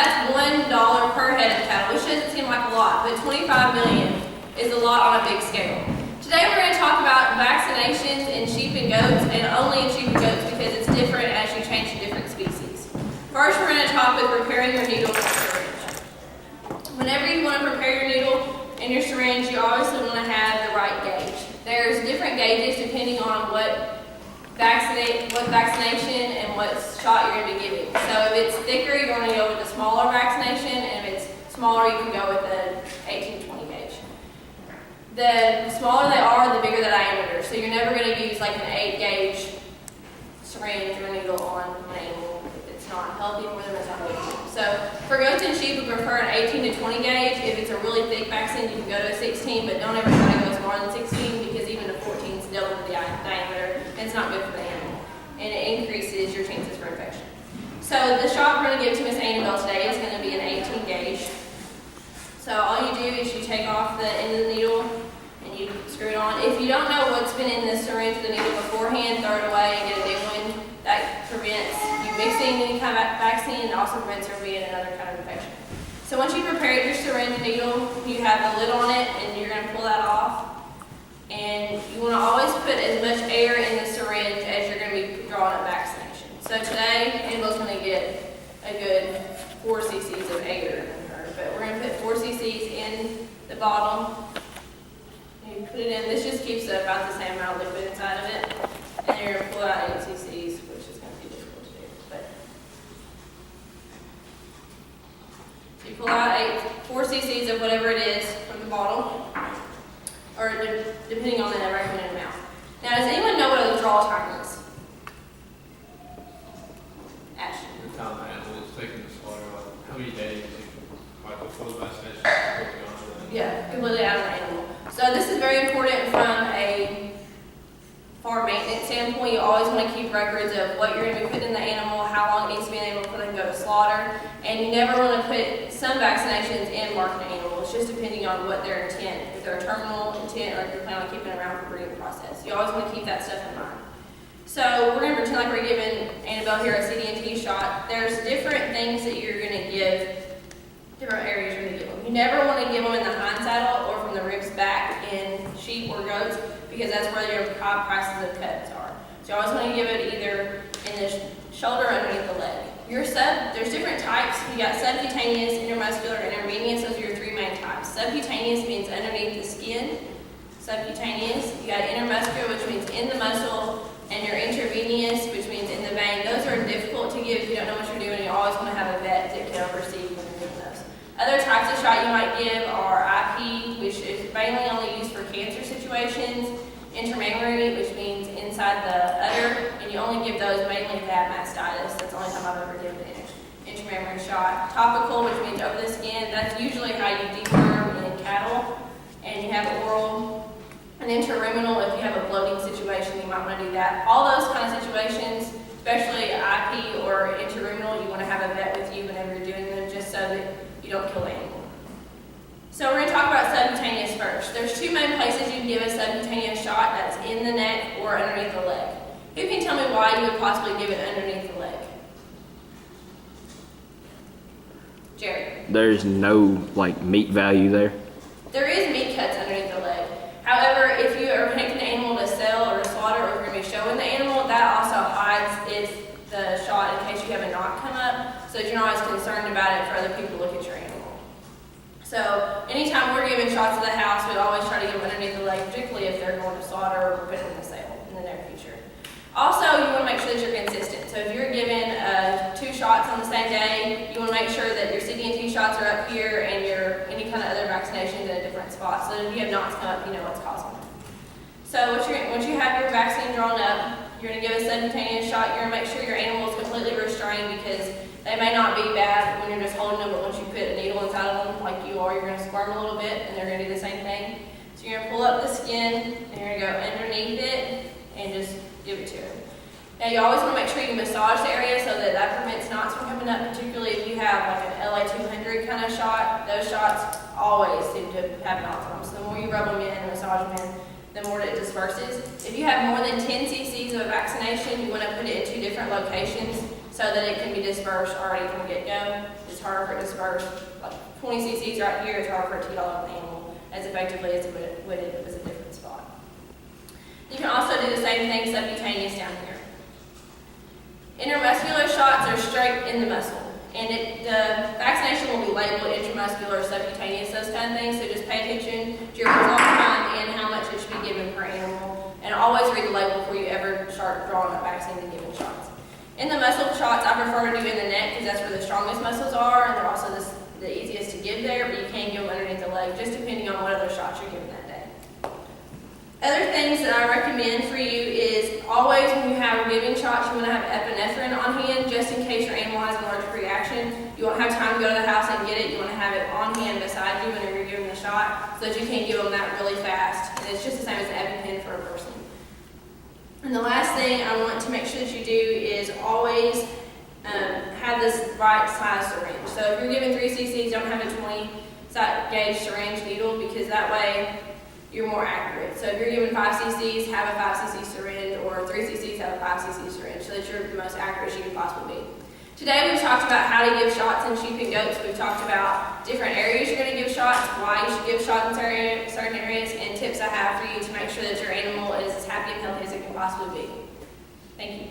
that's $1 per head of cattle, which doesn't seem like a lot, but 25 million is a lot on a big scale. Today we're going to talk about vaccinations in sheep and goats, and only in sheep and goats because it's different as you change to different species. First, we're going to talk with preparing your needle and syringe. Whenever you want to prepare your needle and your syringe, you obviously want to have the right gauge. There's different gauges depending on what vaccination and what shot you're going to be giving. So if it's thicker, you're going to go with a smaller vaccination, and if it's smaller, you can go with an 18 to 20 gauge. The smaller they are, the bigger the diameter. So you're never going to use like an 8 gauge syringe or needle on an animal if it's not healthy for them, it's not good for them. So for goats and sheep, we prefer an 18 to 20 gauge. If it's a really thick vaccine, you can go to a 16, but don't ever try to go more than 16 because even a 14 is double the diameter, and it's not good for the animal. And it increases your chances for infection. So the shot we're going to give to Miss Annabelle today is going to be an 18 gauge. So all you do is you take off the end of the needle and you screw it on. If you don't know what's been in the syringe or the needle beforehand, throw it away and get a new one. That prevents you mixing any kind of vaccine and also prevents there being another kind of infection. So once you prepared your syringe and needle, you have the lid on it and you're going to pull that off. And you want to always put as much air in the syringe as you're going to be drawing a vaccination. So today, Annabelle's going to get a good 4 cc's of air in her. But we're going to put 4 cc's in the bottle. You put it in. This just keeps about the same amount of liquid inside of it. And you're going to pull out 8 cc's, which is going to be difficult to do. But so you pull out 4 cc's of whatever it is from the bottle. Or depending on the recommended amount. Now, does anyone know what a withdrawal time is? Ashton. The time the animal is taken to slaughter, like how many days, like before the vaccination is going on? Yeah, completely out of the animal. So this is very important from a farm maintenance standpoint. You always want to keep records of what you're going to be putting in the animal, how long it needs to be in the animal for them to go to slaughter, and you never want to put some vaccinations in marketing animals, just depending on what their intent, if they're a terminal intent or if you're planning on keeping it around for breeding process. You always want to keep that stuff in mind. So we're going to pretend like we're giving Annabelle here a CD&T shot. There's different things that you're going to give, different areas you're going to give them. You never want to give them in the hind saddle or from the ribs back in sheep or goats because that's where your high prices of cuts are. So you always want to give it either in the shoulder or underneath the leg. There's different types. You got subcutaneous, intermuscular, intravenous. Those are your 3 main types. Subcutaneous means underneath the skin. Subcutaneous. You got intermuscular, which means in the muscle, and your intravenous, which means in the vein. Those are difficult to give if you don't know what you're doing. You always want to have a vet that can oversee when you're doing those. Other types of shot you might give are IP, which is mainly only used for cancer situations. Intramammary, which means inside the udder, and you only give those mainly if they have mastitis. That's the only time I've ever given an intramammary shot. Topical, which means over the skin. That's usually how you deworm in cattle. And you have oral. And intraruminal, if you have a bloating situation, you might want to do that. All those kind of situations, especially IP or intraruminal, you want to have a vet with you whenever you're doing them, just so that you don't kill the animal. So we're going to talk about subcutaneous first. There's 2 main places you can give a subcutaneous shot. That's in the neck or underneath the leg. Who can tell me why you would possibly give it underneath the leg? Jerry. There's no meat value there. There is meat cuts underneath the leg. However, if you are taking the animal to sell or to slaughter, or if you're going to be showing the animal, that also hides the shot in case you have a knot come up, so that you're not as concerned about it for other people to look at your animal. So anytime we're giving shots to the house, we always try to give them underneath the leg, particularly if they're going to slaughter or put it in the sale in the near future. Also, you want to make sure that you're consistent. So if you're giving 2 shots on the same day, you want to make sure that your CD&T shots are up here and your any kind of other vaccinations in a different spot. So that if you have knots come up, you know what's causing them. So once you have your vaccine drawn up, you're going to give a subcutaneous shot. You're going to make sure your animal is completely restrained because they may not be bad when you're just holding them, but once you put a needle inside of them like you are, you're going to squirm a little bit and they're going to do the same thing. So you're going to pull up the skin and you're going to go underneath it and just give it to them. Now you always want to make sure you massage the area so that prevents knots from coming up, particularly if you have like an LA 200 kind of shot. Those shots always seem to have knots on them. So the more you rub them in and massage them in, the more it disperses. If you have more than 10 cc's of vaccination, you want to put it in 2 different locations so that it can be dispersed already from the get-go. Just just harder for it to disperse. Like 20 cc's right here is hard for it to get all over the animal as effectively as it would if it was a different spot. You can also do the same thing subcutaneous down here. Intermuscular shots are straight in the muscle, and the vaccination will be labeled intramuscular, subcutaneous, those kind of things, so just pay attention to your result time and how much it should be given per animal, and always read the label before you ever start drawing up vaccines and giving shots. In the muscle shots, I prefer to do in the neck because that's where the strongest muscles are, and they're also the easiest to give there, but you can give them underneath the leg, just depending on what other shots you're giving that day. Other things that I recommend for you is always when you have giving shots, you want to have epinephrine on hand just in case your animal has an allergic reaction. You won't have time to go to the house and get it. You want to have it on hand beside you whenever you're giving the shot so that you can give them that really fast. And it's just the same as an EpiPen for a person. And the last thing I want to make sure that you do is always have this right size syringe. So if you're giving 3 cc's, don't have a 20 gauge syringe needle because that way you're more accurate. So if you're giving 5 cc's, have a 5 cc syringe, or 3 cc's, have a 5 cc syringe, so that you're the most accurate you can possibly be. Today we've talked about how to give shots in sheep and goats. We've talked about different areas you're going to give shots, why you should give shots in certain areas, and tips I have for you to make sure that your animal is as happy and healthy as it can possibly be. Thank you.